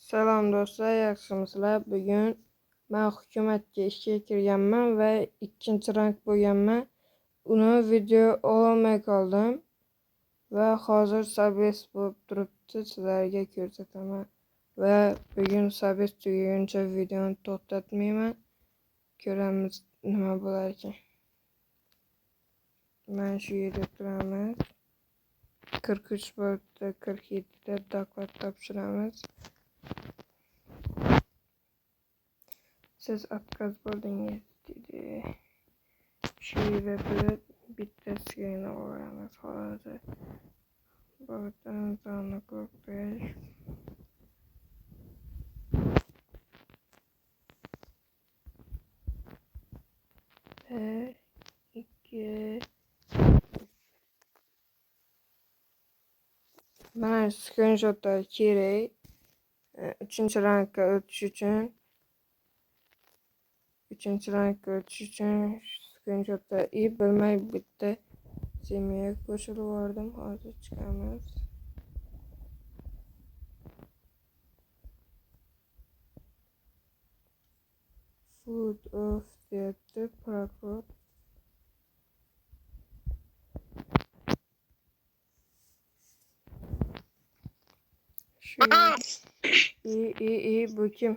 Salom do'stlar, yaxshimisizlar? Bugun men hukumatga ishga kirganman va ikkinchi rank bo'lganman. Uni video ololmay qoldim va hozir sabes bo'lib turibdi, sizlarga ko'rsataman. Va bugun sabes tugaguncha videoni to'xtatmayman. Ko'ramiz nima bo'lar ekan. Men shu yerda turamiz. 43 bo'libdi, 47 da doklad topshiramiz. Siz отказ bo'ldingiz dedi. Shu yerda turib bitta skrin olamiz hozir. Bo'lgan zonni ko'rish. 2 Mana screenshotlar kerak. 3-rankka o'tish uchun. 3-rankka o'tish uchun screenshotlar bilmay bitta semiyaga qo'shilib yubordim. Hozir chiqamiz. Food of deyapti prokuror. Shu bu kim?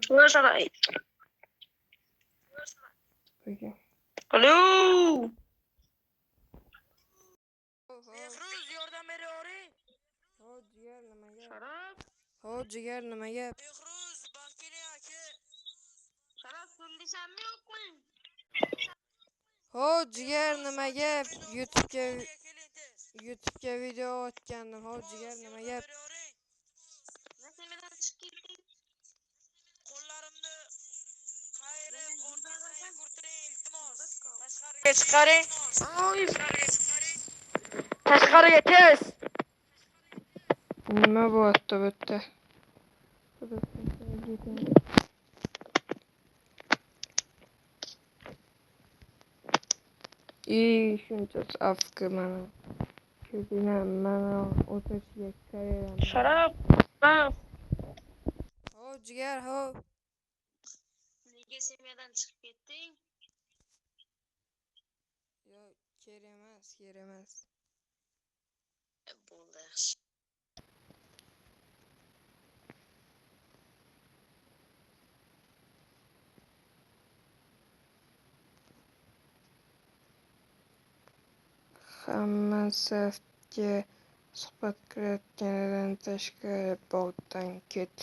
Bu kim? Alo. Behruz yordam beravering. Jigar nimaga? Sharaf. Jigar nimaga? Behruz bakiri aka. Sharaf so'mlisanmi yo'qmi? Jigar nimaga? YouTube'ga video otgandim. Jigar nimaga? Nasibdan chiqib ketding. Qo'llarimni qayirib, o'rtadan yugurtiring, iltimos. Tashqariga chiqaring. Tashqariga tez. Nima bo'lyapti bu yerda? Shunchasi afka mana. Ko'pinam mana o'tirishga qarayman. Sharaf. Jigar, Nega semiyadan chiqib ketding? Yo'q, kerak emas. Bo'ldi, yaxshi. Hamma safga suhbat qurayotganidan tashqari bog'dan ket.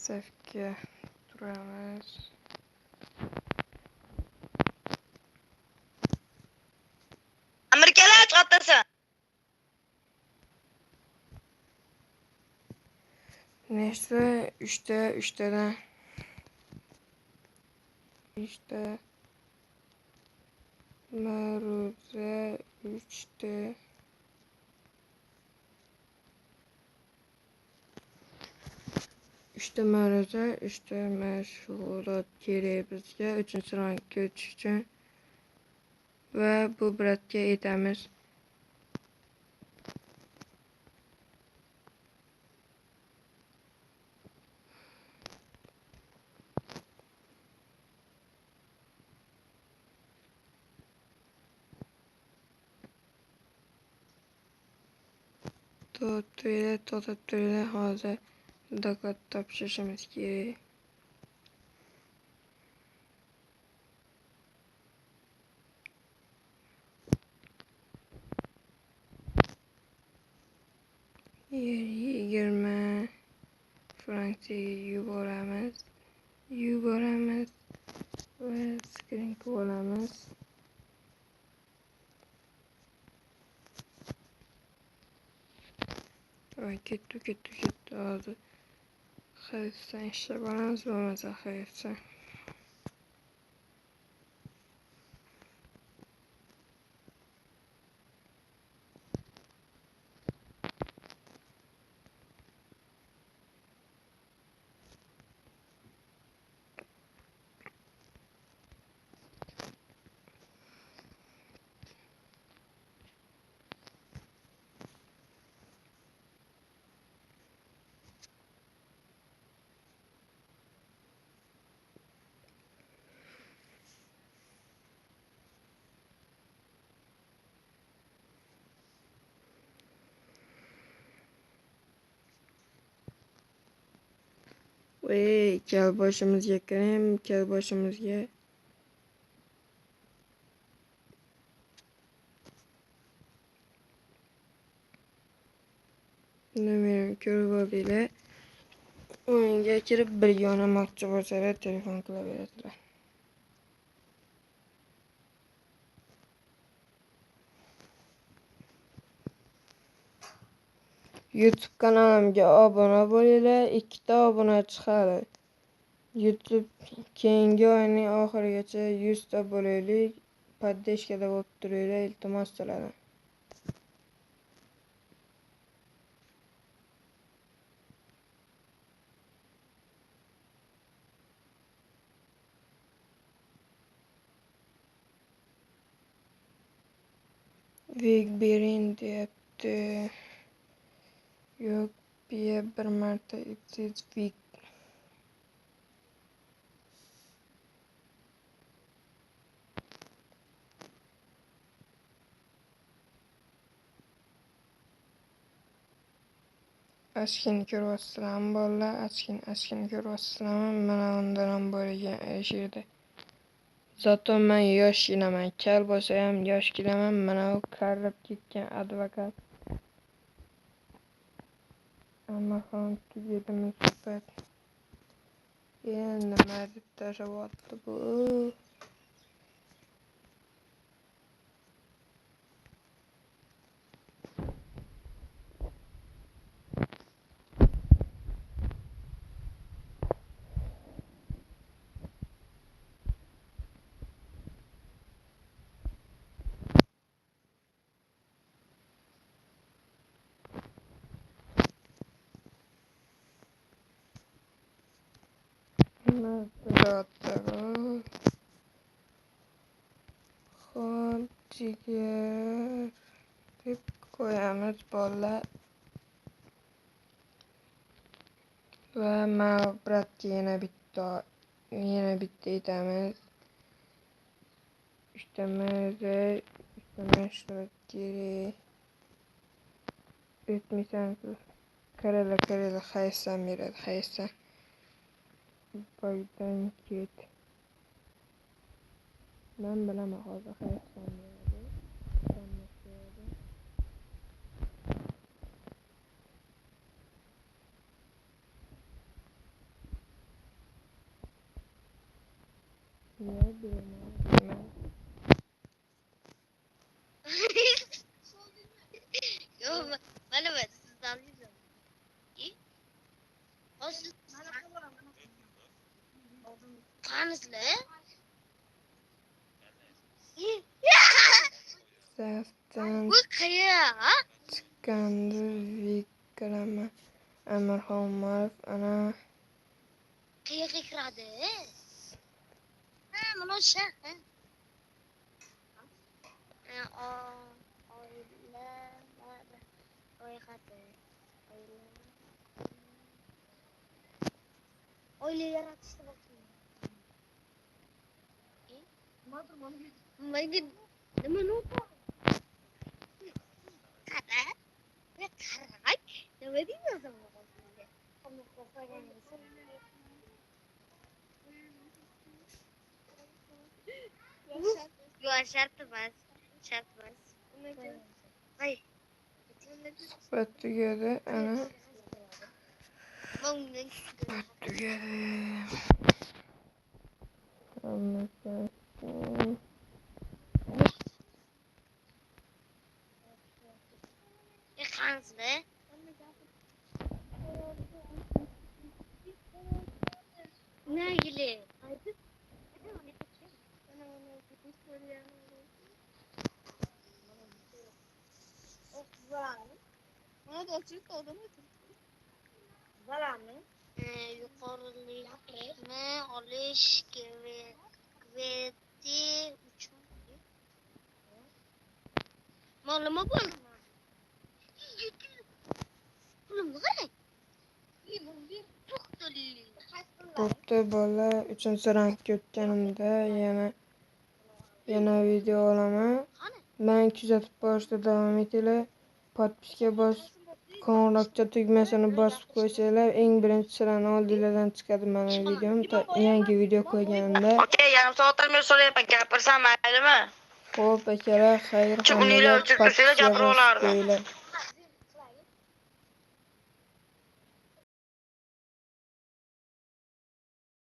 Safga turamiz. Amerikalar chiqartasan. Nechta? 3tadan. 3ta. Ma'ruza 3ta. 3ta ma'ruza, 3ta mashg'ulot kerak bizga 3-rankka o'tish uchun. Va bu bratga aytamiz. To'xtab turinglar, hozir doklad topshirishimiz kerak. $20 yuboramiz va skrin olamiz. Ketdi. Hozir xariddan ishlab olamiz, bo'lmasa xariddan. Kel boshimizga kirayim, kel boshimizga. Nimalarni ko'rib oldinglar. O'yinga kirib birga o'ynamoqchi bo'lsalar, telefon qilaverasizlar. YouTube kanalimga obuna bo'linglar. 2 ta obunachi hali. YouTube keyingi oyning oxirigacha 100 ta bo'laylik. Poddeshkada bo'lib turinglar, iltimos qilaman. Vig bering deyapti. Yo'q, bir marta itsiz vig. Ashkini ko'ryapsizlarmi bolalar? Ashkini ko'ryapsizlarmi? Mana undan ham bor ekan Alisherda. Zato men yoshginaman. Kal bo'lsa ham yoshginaman. Mana u qarib ketgan advokat. Amahon tugedimi suhbat. Endi nima deb tashlabotdi bu? Xo'p, jigar deb qo'yamiz bolalar. Va bratga yana bitta aytamiz. Ishtamadi, ishtirak kerak. O'tmaysansiz. Qarala, haysan beradi, haysan. Boydan ket. Men bilaman hozir haysan beradi. Ya bilaman. Yo, mana ben sizden diyeceğim. İyi. O siz tanışlı. İyi. Safdan Bu kaya. chiqqandi Vikrama Amirxonmarov ana Kaya kıkradı. Ha, bunu şey. Öyle yaratıştı bakayım. Mungkin temen apa? Kara, ya kara, ya berarti nggak sama kamu. Kamu pokoknya Yo şartı bas, şart bas. Hayır. suhbat tugadi ana Mungkin. suhbat tugadi. Hammasi Ya kanslı. Ne ilgili? Yukarılaşma alış kuvveti uçma. Malama bu. Oğlum ne kadar? Çok deli. bo'pti bolalar 3-rankga o'tganimda yana video olaman. Men kuzatib borishda davom etinglar. Podpiska bos qo'ng'iroqcha tugmasini bosib qo'ysanglar, eng birinchi sirani oldinglardan chiqadi mening videom. Yangi video qo'yganimda. Okey, yarim soatdan beri so'rayapman, gapirsam maylimi? Xo'p, akalar, xayr, Uninglar hammalar uchun kursinglar podpiska gapira bosib olardim. qo'yinglar.